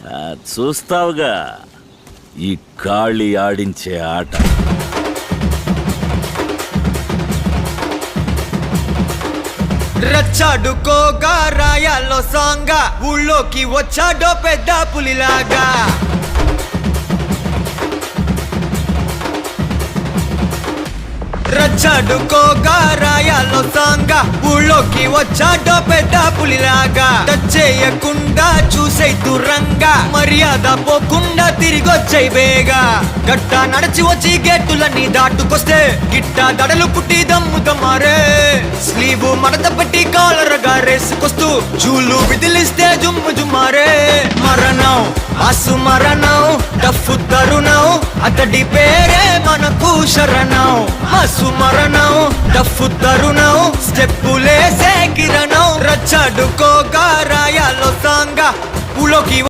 చూస్తావుగా ఈ కాళీ ఆడించే ఆట. రచ్చాడుకోగా రాయాల్లో సాంగా ఊళ్ళోకి వచ్చాడో పెద్ద పులిలాగా. రచ్చాడుకోగా రాయాల్లో సాంగా ఊళ్ళోకి వచ్చాడో పెద్ద పులిలాగా. టచ్ చేయకుండా చూసే దూరంగా మర్యాద పోకుండా తిరిగొచ్చాయి బేగా. గట్ట నడిచి వచ్చి గేటులన్నీ దాటుకొస్తే గిట్ట దడలు పుట్టి దమ్ముతమారే. స్లీవు మడత పెట్టి కాలరగా రేసుకొస్తూ జూలు విదిలిస్తే జుమ్ము జుమ్మారే. మరణం ఆసు మరణం డఫు తరుణం అతడి పేరే మనకు శరణం. ఆసు మరణం డఫు తరుణం స్టెప్పులేసే కిరణం. రచ్చాడుకోగా రాయాలో సాంగా ఊలోకి